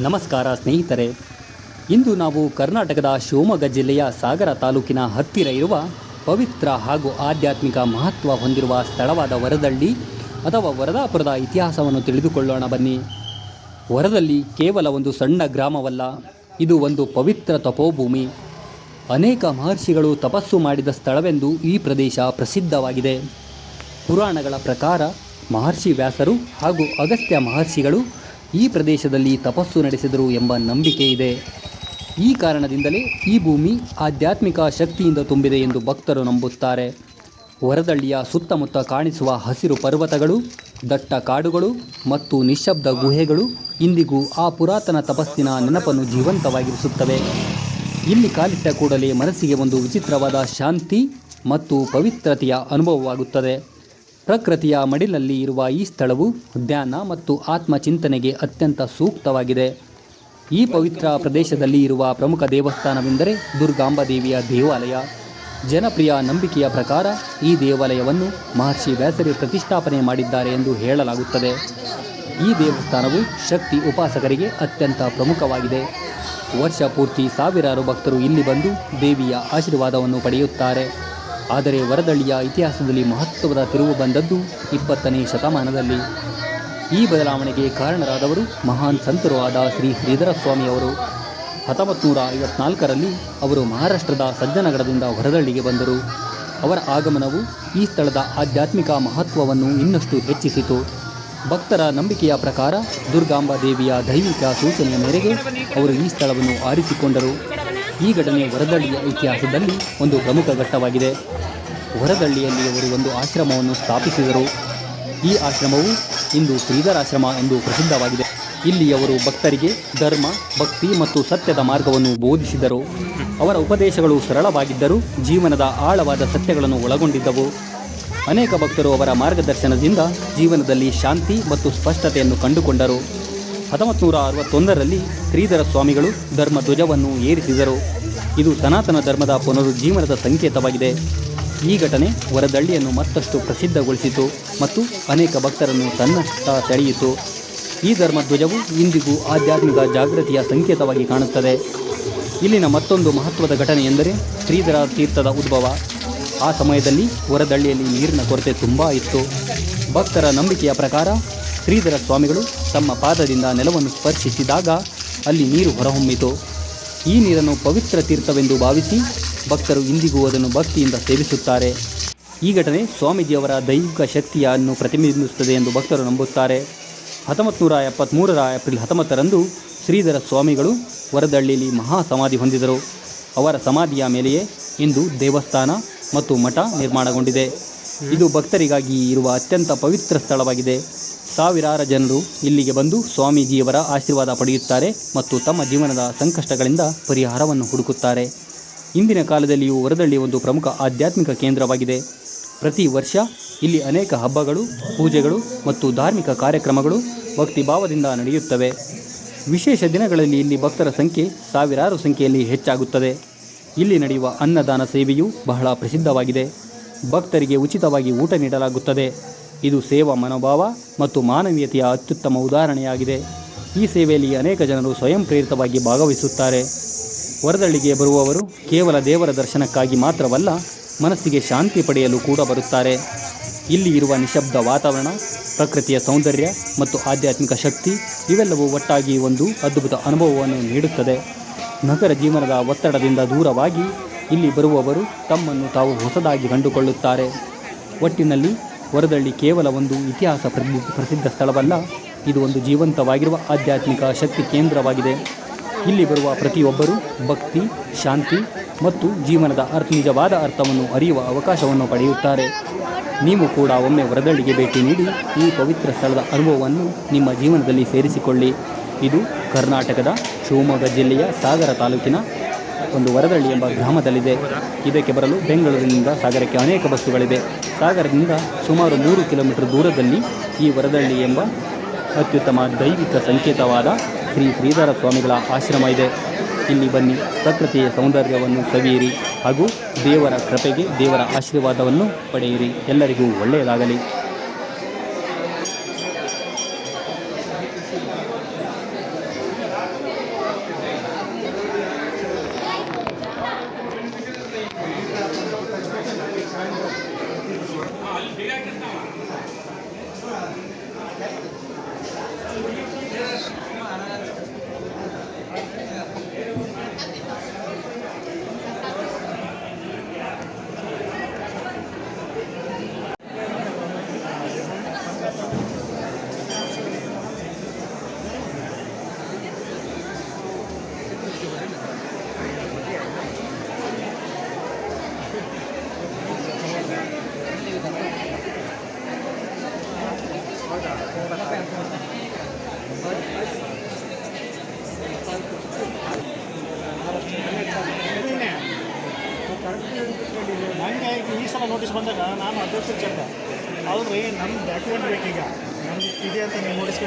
ನಮಸ್ಕಾರ ಸ್ನೇಹಿತರೆ. ಇಂದು ನಾವು ಕರ್ನಾಟಕದ ಶಿವಮೊಗ್ಗ ಜಿಲ್ಲೆಯ ಸಾಗರ ತಾಲೂಕಿನ ಹತ್ತಿರ ಇರುವ ಪವಿತ್ರ ಹಾಗೂ ಆಧ್ಯಾತ್ಮಿಕ ಮಹತ್ವ ಹೊಂದಿರುವ ಸ್ಥಳವಾದ ವರದಳ್ಳಿ ಅಥವಾ ವರದಾಪುರದ ಇತಿಹಾಸವನ್ನು ತಿಳಿದುಕೊಳ್ಳೋಣ ಬನ್ನಿ. ವರದಳ್ಳಿ ಕೇವಲ ಒಂದು ಸಣ್ಣ ಗ್ರಾಮವಲ್ಲ, ಇದು ಒಂದು ಪವಿತ್ರ ತಪೋಭೂಮಿ. ಅನೇಕ ಮಹರ್ಷಿಗಳು ತಪಸ್ಸು ಮಾಡಿದ ಸ್ಥಳವೆಂದು ಈ ಪ್ರದೇಶ ಪ್ರಸಿದ್ಧವಾಗಿದೆ. ಪುರಾಣಗಳ ಪ್ರಕಾರ ಮಹರ್ಷಿ ವ್ಯಾಸರು ಹಾಗೂ ಅಗಸ್ತ್ಯ ಮಹರ್ಷಿಗಳು ಈ ಪ್ರದೇಶದಲ್ಲಿ ತಪಸ್ಸು ನಡೆಸಿದರು ಎಂಬ ನಂಬಿಕೆ ಇದೆ. ಈ ಕಾರಣದಿಂದಲೇ ಈ ಭೂಮಿ ಆಧ್ಯಾತ್ಮಿಕ ಶಕ್ತಿಯಿಂದ ತುಂಬಿದೆ ಎಂದು ಭಕ್ತರು ನಂಬುತ್ತಾರೆ. ವರದಳ್ಳಿಯ ಸುತ್ತಮುತ್ತ ಕಾಣಿಸುವ ಹಸಿರು ಪರ್ವತಗಳು, ದಟ್ಟ ಕಾಡುಗಳು ಮತ್ತು ನಿಶ್ಶಬ್ದ ಗುಹೆಗಳು ಇಂದಿಗೂ ಆ ಪುರಾತನ ತಪಸ್ಸಿನ ನೆನಪನ್ನು ಜೀವಂತವಾಗಿರಿಸುತ್ತವೆ. ಇಲ್ಲಿ ಕಾಲಿಟ್ಟ ಕೂಡಲೇ ಮನಸ್ಸಿಗೆ ಒಂದು ವಿಚಿತ್ರವಾದ ಶಾಂತಿ ಮತ್ತು ಪವಿತ್ರತೆಯ ಅನುಭವವಾಗುತ್ತದೆ. ಪ್ರಕೃತಿಯ ಮಡಿಲಲ್ಲಿ ಇರುವ ಈ ಸ್ಥಳವು ಧ್ಯಾನ ಮತ್ತು ಆತ್ಮಚಿಂತನೆಗೆ ಅತ್ಯಂತ ಸೂಕ್ತವಾಗಿದೆ. ಈ ಪವಿತ್ರ ಪ್ರದೇಶದಲ್ಲಿ ಇರುವ ಪ್ರಮುಖ ದೇವಸ್ಥಾನವೆಂದರೆ ದುರ್ಗಾಂಬಾದೇವಿಯ ದೇವಾಲಯ. ಜನಪ್ರಿಯ ನಂಬಿಕೆಯ ಪ್ರಕಾರ ಈ ದೇವಾಲಯವನ್ನು ಮಹರ್ಷಿ ವ್ಯಾಸರೇ ಪ್ರತಿಷ್ಠಾಪನೆ ಮಾಡಿದ್ದಾರೆ ಎಂದು ಹೇಳಲಾಗುತ್ತದೆ. ಈ ದೇವಸ್ಥಾನವು ಶಕ್ತಿ ಉಪಾಸಕರಿಗೆ ಅತ್ಯಂತ ಪ್ರಮುಖವಾಗಿದೆ. ವರ್ಷ ಪೂರ್ತಿ ಸಾವಿರಾರು ಭಕ್ತರು ಇಲ್ಲಿ ಬಂದು ದೇವಿಯ ಆಶೀರ್ವಾದವನ್ನು ಪಡೆಯುತ್ತಾರೆ. ಆದರೆ ವರದಳ್ಳಿಯ ಇತಿಹಾಸದಲ್ಲಿ ಮಹತ್ವದ ತಿರುವು ಬಂದದ್ದು 20ನೇ ಶತಮಾನದಲ್ಲಿ. ಈ ಬದಲಾವಣೆಗೆ ಕಾರಣರಾದವರು ಮಹಾನ್ ಸಂತರು ಆದ ಶ್ರೀ ಶ್ರೀಧರ ಸ್ವಾಮಿಯವರು. 1954ರಲ್ಲಿ ಅವರು ಮಹಾರಾಷ್ಟ್ರದ ಸಜ್ಜನಗಡದಿಂದ ವರದಳ್ಳಿಗೆ ಬಂದರು. ಅವರ ಆಗಮನವು ಈ ಸ್ಥಳದ ಆಧ್ಯಾತ್ಮಿಕ ಮಹತ್ವವನ್ನು ಇನ್ನಷ್ಟು ಹೆಚ್ಚಿಸಿತು. ಭಕ್ತರ ನಂಬಿಕೆಯ ಪ್ರಕಾರ ದುರ್ಗಾಂಬಾ ದೇವಿಯ ದೈವಿಕ ಸೂಚನೆಯ ಮೇರೆಗೆ ಅವರು ಈ ಸ್ಥಳವನ್ನು ಆರಿಸಿಕೊಂಡರು. ಈ ಘಟನೆ ವರದಳ್ಳಿಯ ಇತಿಹಾಸದಲ್ಲಿ ಒಂದು ಪ್ರಮುಖ ಘಟ್ಟವಾಗಿದೆ. ವರದಳ್ಳಿಯಲ್ಲಿ ಅವರು ಒಂದು ಆಶ್ರಮವನ್ನು ಸ್ಥಾಪಿಸಿದರು. ಈ ಆಶ್ರಮವು ಇಂದು ಶ್ರೀಧರಾಶ್ರಮ ಎಂದು ಪ್ರಸಿದ್ಧವಾಗಿದೆ. ಇಲ್ಲಿ ಅವರು ಭಕ್ತರಿಗೆ ಧರ್ಮ, ಭಕ್ತಿ ಮತ್ತು ಸತ್ಯದ ಮಾರ್ಗವನ್ನು ಬೋಧಿಸಿದರು. ಅವರ ಉಪದೇಶಗಳು ಸರಳವಾಗಿದ್ದರೂ ಜೀವನದ ಆಳವಾದ ಸತ್ಯಗಳನ್ನು ಒಳಗೊಂಡಿದ್ದವು. ಅನೇಕ ಭಕ್ತರು ಅವರ ಮಾರ್ಗದರ್ಶನದಿಂದ ಜೀವನದಲ್ಲಿ ಶಾಂತಿ ಮತ್ತು ಸ್ಪಷ್ಟತೆಯನ್ನು ಕಂಡುಕೊಂಡರು. 1961ರಲ್ಲಿ ಶ್ರೀಧರ ಸ್ವಾಮಿಗಳು ಧರ್ಮ ಧ್ವಜವನ್ನು ಏರಿಸಿದರು. ಇದು ಸನಾತನ ಧರ್ಮದ ಪುನರುಜ್ಜೀವನದ ಸಂಕೇತವಾಗಿದೆ. ಈ ಘಟನೆ ವರದಳ್ಳಿಯನ್ನು ಮತ್ತಷ್ಟು ಪ್ರಸಿದ್ಧಗೊಳಿಸಿತು ಮತ್ತು ಅನೇಕ ಭಕ್ತರನ್ನು ತನ್ನತ್ತ ಸೆಳೆಯಿತು. ಈ ಧರ್ಮಧ್ವಜವು ಇಂದಿಗೂ ಆಧ್ಯಾತ್ಮಿಕ ಜಾಗೃತಿಯ ಸಂಕೇತವಾಗಿ ಕಾಣುತ್ತದೆ. ಇಲ್ಲಿನ ಮತ್ತೊಂದು ಮಹತ್ವದ ಘಟನೆ ಎಂದರೆ ಶ್ರೀಧರ ತೀರ್ಥದ ಉದ್ಭವ. ಆ ಸಮಯದಲ್ಲಿ ವರದಳ್ಳಿಯಲ್ಲಿ ನೀರಿನ ಕೊರತೆ ತುಂಬ ಇತ್ತು. ಭಕ್ತರ ನಂಬಿಕೆಯ ಪ್ರಕಾರ ಶ್ರೀಧರ ಸ್ವಾಮಿಗಳು ತಮ್ಮ ಪಾದದಿಂದ ನೆಲವನ್ನು ಸ್ಪರ್ಶಿಸಿದಾಗ ಅಲ್ಲಿ ನೀರು ಹೊರಹೊಮ್ಮಿತು. ಈ ನೀರನ್ನು ಪವಿತ್ರ ತೀರ್ಥವೆಂದು ಭಾವಿಸಿ ಭಕ್ತರು ಇಂದಿಗೂ ಅದನ್ನು ಭಕ್ತಿಯಿಂದ ಸೇವಿಸುತ್ತಾರೆ. ಈ ಘಟನೆ ಸ್ವಾಮೀಜಿಯವರ ದೈವಿಕ ಶಕ್ತಿಯನ್ನು ಪ್ರತಿಬಿಂಬಿಸುತ್ತದೆ ಎಂದು ಭಕ್ತರು ನಂಬುತ್ತಾರೆ. 1973ರ ಏಪ್ರಿಲ್ 19ರಂದು ಶ್ರೀಧರ ಸ್ವಾಮಿಗಳು ವರದಳ್ಳಿಯಲ್ಲಿ ಮಹಾ ಸಮಾಧಿ ಹೊಂದಿದರು. ಅವರ ಸಮಾಧಿಯ ಮೇಲೆಯೇ ಇಂದು ದೇವಸ್ಥಾನ ಮತ್ತು ಮಠ ನಿರ್ಮಾಣಗೊಂಡಿದೆ. ಇದು ಭಕ್ತರಿಗಾಗಿ ಇರುವ ಅತ್ಯಂತ ಪವಿತ್ರ ಸ್ಥಳವಾಗಿದೆ. ಸಾವಿರಾರು ಜನರು ಇಲ್ಲಿಗೆ ಬಂದು ಸ್ವಾಮೀಜಿಯವರ ಆಶೀರ್ವಾದ ಪಡೆಯುತ್ತಾರೆ ಮತ್ತು ತಮ್ಮ ಜೀವನದ ಸಂಕಷ್ಟಗಳಿಂದ ಪರಿಹಾರವನ್ನು ಹುಡುಕುತ್ತಾರೆ. ಇಂದಿನ ಕಾಲದಲ್ಲಿಯೂ ವರದಳ್ಳಿ ಒಂದು ಪ್ರಮುಖ ಆಧ್ಯಾತ್ಮಿಕ ಕೇಂದ್ರವಾಗಿದೆ. ಪ್ರತಿ ವರ್ಷ ಇಲ್ಲಿ ಅನೇಕ ಹಬ್ಬಗಳು, ಪೂಜೆಗಳು ಮತ್ತು ಧಾರ್ಮಿಕ ಕಾರ್ಯಕ್ರಮಗಳು ಭಕ್ತಿಭಾವದಿಂದ ನಡೆಯುತ್ತವೆ. ವಿಶೇಷ ದಿನಗಳಲ್ಲಿ ಇಲ್ಲಿ ಭಕ್ತರ ಸಂಖ್ಯೆ ಸಾವಿರಾರು ಸಂಖ್ಯೆಯಲ್ಲಿ ಹೆಚ್ಚಾಗುತ್ತದೆ. ಇಲ್ಲಿ ನಡೆಯುವ ಅನ್ನದಾನ ಸೇವೆಯು ಬಹಳ ಪ್ರಸಿದ್ಧವಾಗಿದೆ. ಭಕ್ತರಿಗೆ ಉಚಿತವಾಗಿ ಊಟ ನೀಡಲಾಗುತ್ತದೆ. ಇದು ಸೇವಾ ಮನೋಭಾವ ಮತ್ತು ಮಾನವೀಯತೆಯ ಅತ್ಯುತ್ತಮ ಉದಾಹರಣೆಯಾಗಿದೆ. ಈ ಸೇವೆಯಲ್ಲಿ ಅನೇಕ ಜನರು ಸ್ವಯಂ ಪ್ರೇರಿತವಾಗಿ ಭಾಗವಹಿಸುತ್ತಾರೆ. ವರದಳ್ಳಿಗೆ ಬರುವವರು ಕೇವಲ ದೇವರ ದರ್ಶನಕ್ಕಾಗಿ ಮಾತ್ರವಲ್ಲ, ಮನಸ್ಸಿಗೆ ಶಾಂತಿ ಪಡೆಯಲು ಕೂಡ ಬರುತ್ತಾರೆ. ಇಲ್ಲಿ ಇರುವ ನಿಶಬ್ದ ವಾತಾವರಣ, ಪ್ರಕೃತಿಯ ಸೌಂದರ್ಯ ಮತ್ತು ಆಧ್ಯಾತ್ಮಿಕ ಶಕ್ತಿ ಇವೆಲ್ಲವೂ ಒಟ್ಟಾಗಿ ಒಂದು ಅದ್ಭುತ ಅನುಭವವನ್ನು ನೀಡುತ್ತದೆ. ನಗರ ಜೀವನದ ಒತ್ತಡದಿಂದ ದೂರವಾಗಿ ಇಲ್ಲಿ ಬರುವವರು ತಮ್ಮನ್ನು ತಾವು ಹೊಸದಾಗಿ ಕಂಡುಕೊಳ್ಳುತ್ತಾರೆ. ಒಟ್ಟಿನಲ್ಲಿ ವರದಳ್ಳಿ ಕೇವಲ ಒಂದು ಇತಿಹಾಸ ಪ್ರಸಿದ್ಧ ಸ್ಥಳವಲ್ಲ, ಇದು ಒಂದು ಜೀವಂತವಾಗಿರುವ ಆಧ್ಯಾತ್ಮಿಕ ಶಕ್ತಿ ಕೇಂದ್ರವಾಗಿದೆ. ಇಲ್ಲಿ ಬರುವ ಪ್ರತಿಯೊಬ್ಬರೂ ಭಕ್ತಿ, ಶಾಂತಿ ಮತ್ತು ಜೀವನದ ನಿಜವಾದ ಅರ್ಥವನ್ನು ಅರಿಯುವ ಅವಕಾಶವನ್ನು ಪಡೆಯುತ್ತಾರೆ. ನೀವು ಕೂಡ ಒಮ್ಮೆ ವರದಳ್ಳಿಗೆ ಭೇಟಿ ನೀಡಿ ಈ ಪವಿತ್ರ ಸ್ಥಳದ ಅನುಭವವನ್ನು ನಿಮ್ಮ ಜೀವನದಲ್ಲಿ ಸೇರಿಸಿಕೊಳ್ಳಿ. ಇದು ಕರ್ನಾಟಕದ ಶಿವಮೊಗ್ಗ ಜಿಲ್ಲೆಯ ಸಾಗರ ತಾಲೂಕಿನ ಒಂದು ವರದಳ್ಳಿ ಎಂಬ ಗ್ರಾಮದಲ್ಲಿದೆ. ಇದಕ್ಕೆ ಬರಲು ಬೆಂಗಳೂರಿನಿಂದ ಸಾಗರಕ್ಕೆ ಅನೇಕ ಬಸ್ಸುಗಳಿವೆ. ಸಾಗರದಿಂದ ಸುಮಾರು 3 ಕಿಲೋಮೀಟರ್ ದೂರದಲ್ಲಿ ಈ ವರದಳ್ಳಿ ಎಂಬ ಅತ್ಯುತ್ತಮ ದೈವಿಕ ಸಂಕೇತವಾದ ಶ್ರೀ ಶ್ರೀಧರ ಸ್ವಾಮಿಗಳ ಆಶ್ರಮ ಇದೆ. ಇಲ್ಲಿ ಬನ್ನಿ, ಪ್ರಕೃತಿಯ ಸೌಂದರ್ಯವನ್ನು ಸವಿಯಿರಿ ಹಾಗೂ ದೇವರ ಕೃಪೆಗೆ ದೇವರ ಆಶೀರ್ವಾದವನ್ನು ಪಡೆಯಿರಿ. ಎಲ್ಲರಿಗೂ ಒಳ್ಳೆಯದಾಗಲಿ. ನೋಟಿಸ್ ಬಂದಾಗ ನಾನು ಅಧ್ಯಕ್ಷ ಚಂದ ಅಲ್ರಿ ನಮ್ಮ ಡಾಕ್ಯುಮೆಂಟ್ ಬೇಕೀಗ ನಮ್ಗೆ ಇದೆ ಅಂತ ನೀವು ನೋಟಿಸ್